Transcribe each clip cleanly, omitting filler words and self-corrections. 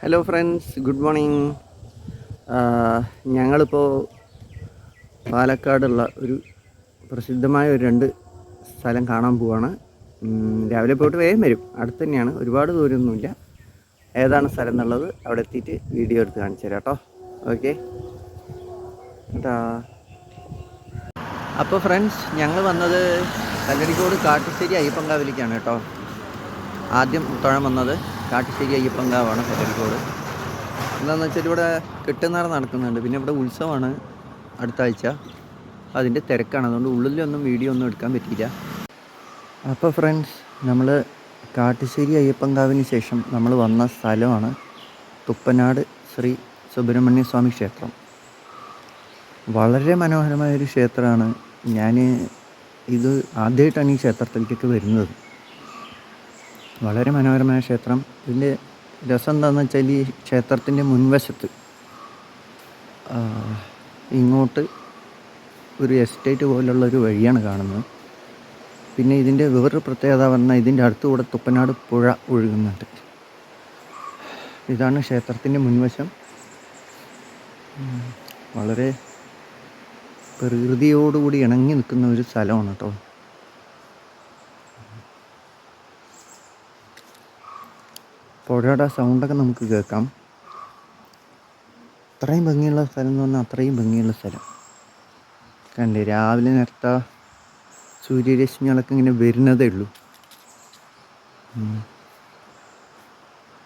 Hello friends, good morning. ഞങ്ങളിപ്പോൾ പാലക്കാടുള്ള ഒരു പ്രസിദ്ധമായ രണ്ട് സ്ഥലം കാണാൻ പോവാണ്. രാവിലെ പോയിട്ട് വേഗം വരും, അടുത്ത് തന്നെയാണ്, ഒരുപാട് ദൂരമൊന്നുമില്ല. ഏതാണ് സ്ഥലം എന്നുള്ളത് അവിടെ എത്തിയിട്ട് വീഡിയോ എടുത്ത് കാണിച്ചു തരാം കേട്ടോ. ഓക്കെ കേട്ടാ. അപ്പോൾ ഫ്രണ്ട്സ്, ഞങ്ങൾ വന്നത് കല്ലടിക്കോട് കാട്ടുശ്ശേരി അയ്യപ്പൻകാവിലേക്കാണ് കേട്ടോ. ആദ്യം തൊഴാൻ വന്നത് കാട്ടുശ്ശേരി അയ്യപ്പൻകാവാണ്, കല്ലടിക്കോട്. എന്താണെന്ന് വെച്ചാൽ ഇവിടെ കെട്ടുന്നേറ നടക്കുന്നുണ്ട്, പിന്നെ ഇവിടെ ഉത്സവമാണ് അടുത്ത ആഴ്ച, അതിൻ്റെ തിരക്കാണ്. അതുകൊണ്ട് ഉള്ളിലൊന്നും വീഡിയോ ഒന്നും എടുക്കാൻ പറ്റിയില്ല. അപ്പോൾ ഫ്രണ്ട്സ്, നമ്മൾ കാട്ടുശ്ശേരി അയ്യപ്പൻകാവിന് ശേഷം നമ്മൾ വന്ന സ്ഥലമാണ് തുപ്പനാട് ശ്രീ സുബ്രഹ്മണ്യ സ്വാമി ക്ഷേത്രം. വളരെ മനോഹരമായൊരു ക്ഷേത്രമാണ്. ഞാൻ ഇത് ആദ്യമായിട്ടാണ് ഈ ക്ഷേത്രത്തിലേക്കൊക്കെ വരുന്നത്. വളരെ മനോഹരമായ ക്ഷേത്രം. ഇതിൻ്റെ രസം എന്താണെന്ന് വെച്ചാൽ, ഈ ക്ഷേത്രത്തിൻ്റെ മുൻവശത്ത് ഇങ്ങോട്ട് ഒരു എസ്റ്റേറ്റ് പോലുള്ളൊരു വഴിയാണ് കാണുന്നത്. പിന്നെ ഇതിൻ്റെ വേറൊരു പ്രത്യേകത പറഞ്ഞാൽ, ഇതിൻ്റെ അടുത്തുകൂടെ തുപ്പനാട് പുഴ ഒഴുകുന്നുണ്ട്. ഇതാണ് ക്ഷേത്രത്തിൻ്റെ മുൻവശം. വളരെ പ്രകൃതിയോടുകൂടി ഇണങ്ങി നിൽക്കുന്ന ഒരു സ്ഥലമാണ് കേട്ടോ. പുഴയുടെ സൗണ്ടൊക്കെ നമുക്ക് കേൾക്കാം. അത്രയും ഭംഗിയുള്ള സ്ഥലം എന്ന് പറഞ്ഞാൽ അത്രയും ഭംഗിയുള്ള സ്ഥലം. കണ്ടേ, രാവിലെ നേരത്തെ സൂര്യരശ്മികളൊക്കെ ഇങ്ങനെ വരുന്നതേ ഉള്ളൂ.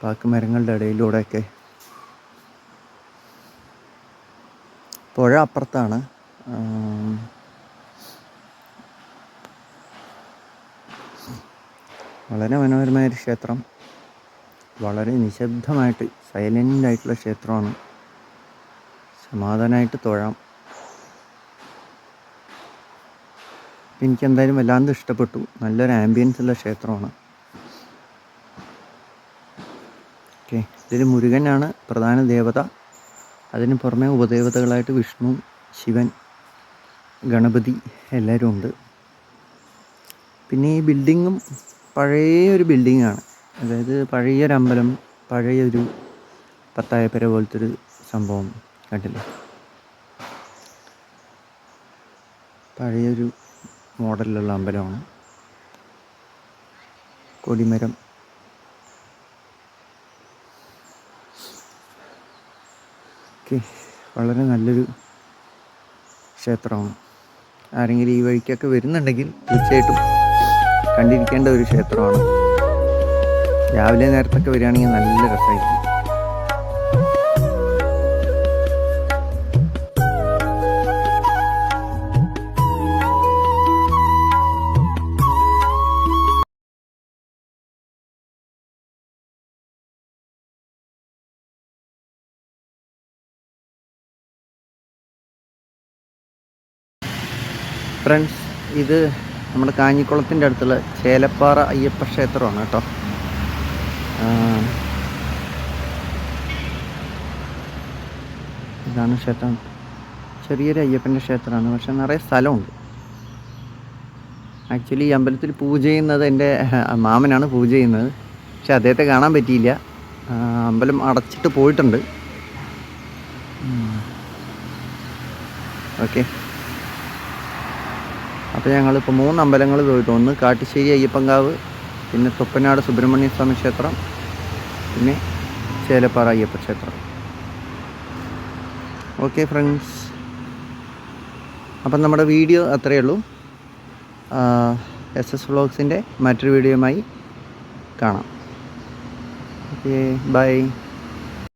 പാക്ക് മരങ്ങളുടെ ഇടയിലൂടെയൊക്കെ. പുഴ അപ്പുറത്താണ്. വളരെ മനോഹരമായൊരു ക്ഷേത്രം. വളരെ നിശബ്ദമായിട്ട് സൈലൻ്റായിട്ടുള്ള ക്ഷേത്രമാണ്. സമാധാനമായിട്ട് തൊഴാം. എനിക്കെന്തായാലും വല്ലാണ്ട് ഇഷ്ടപ്പെട്ടു. നല്ലൊരു ആംബിയൻസ് ഉള്ള ക്ഷേത്രമാണ്. ഓക്കെ, ഇതിൽ മുരുകനാണ് പ്രധാന ദേവത. അതിന് പുറമെ ഉപദേവതകളായിട്ട് വിഷ്ണു, ശിവൻ, ഗണപതി എല്ലാവരും ഉണ്ട്. പിന്നെ ഈ ബിൽഡിങ്ങും പഴയൊരു ബിൽഡിങ്ങാണ്. അതായത് പഴയൊരു അമ്പലം, പഴയൊരു പത്തായപ്പര പോലത്തെ ഒരു സംഭവം കണ്ടില്ലേ. പഴയൊരു മോഡലിലുള്ള അമ്പലമാണ്. കൊടിമരം. ഓക്കെ, വളരെ നല്ലൊരു ക്ഷേത്രമാണ്. ആരെങ്കിലും ഈ വഴിക്കൊക്കെ വരുന്നുണ്ടെങ്കിൽ തീർച്ചയായിട്ടും കണ്ടിരിക്കേണ്ട ഒരു ക്ഷേത്രമാണ്. രാവിലെ നേരത്തൊക്കെ വരികയാണെങ്കിൽ നല്ല രസമായിരിക്കും. ഫ്രണ്ട്സ്, ഇത് നമ്മുടെ കാഞ്ഞിക്കുളത്തിൻ്റെ അടുത്തുള്ള ചേലപ്പാറ അയ്യപ്പ ക്ഷേത്രമാണ് കേട്ടോ. ഇതാണ് ക്ഷേത്രം. ചെറിയൊരു അയ്യപ്പൻ്റെ ക്ഷേത്രമാണ്, പക്ഷെ നിറയെ സ്ഥലമുണ്ട്. ആക്ച്വലി ഈ അമ്പലത്തിൽ പൂജ ചെയ്യുന്നത് എൻ്റെ മാമനാണ് പൂജ ചെയ്യുന്നത്. പക്ഷെ അദ്ദേഹത്തെ കാണാൻ പറ്റിയില്ല. അമ്പലം അടച്ചിട്ട് പോയിട്ടുണ്ട്. ഓക്കെ, അപ്പോൾ ഞങ്ങളിപ്പോൾ 3 അമ്പലങ്ങൾ പോയിട്ട്, ഒന്ന് കാട്ടുശ്ശേരി അയ്യപ്പൻകാവ്, പിന്നെ തുപ്പനാട് സുബ്രഹ്മണ്യ സ്വാമി ക്ഷേത്രം, പിന്നെ ചേലപ്പാറ അയ്യപ്പ ക്ഷേത്രം. ഓക്കെ ഫ്രണ്ട്സ്, അപ്പം നമ്മുടെ വീഡിയോ അത്രയേ ഉള്ളൂ. SS വ്ളോഗ്സിൻ്റെ മറ്റൊരു വീഡിയോയുമായി കാണാം. Okay, by.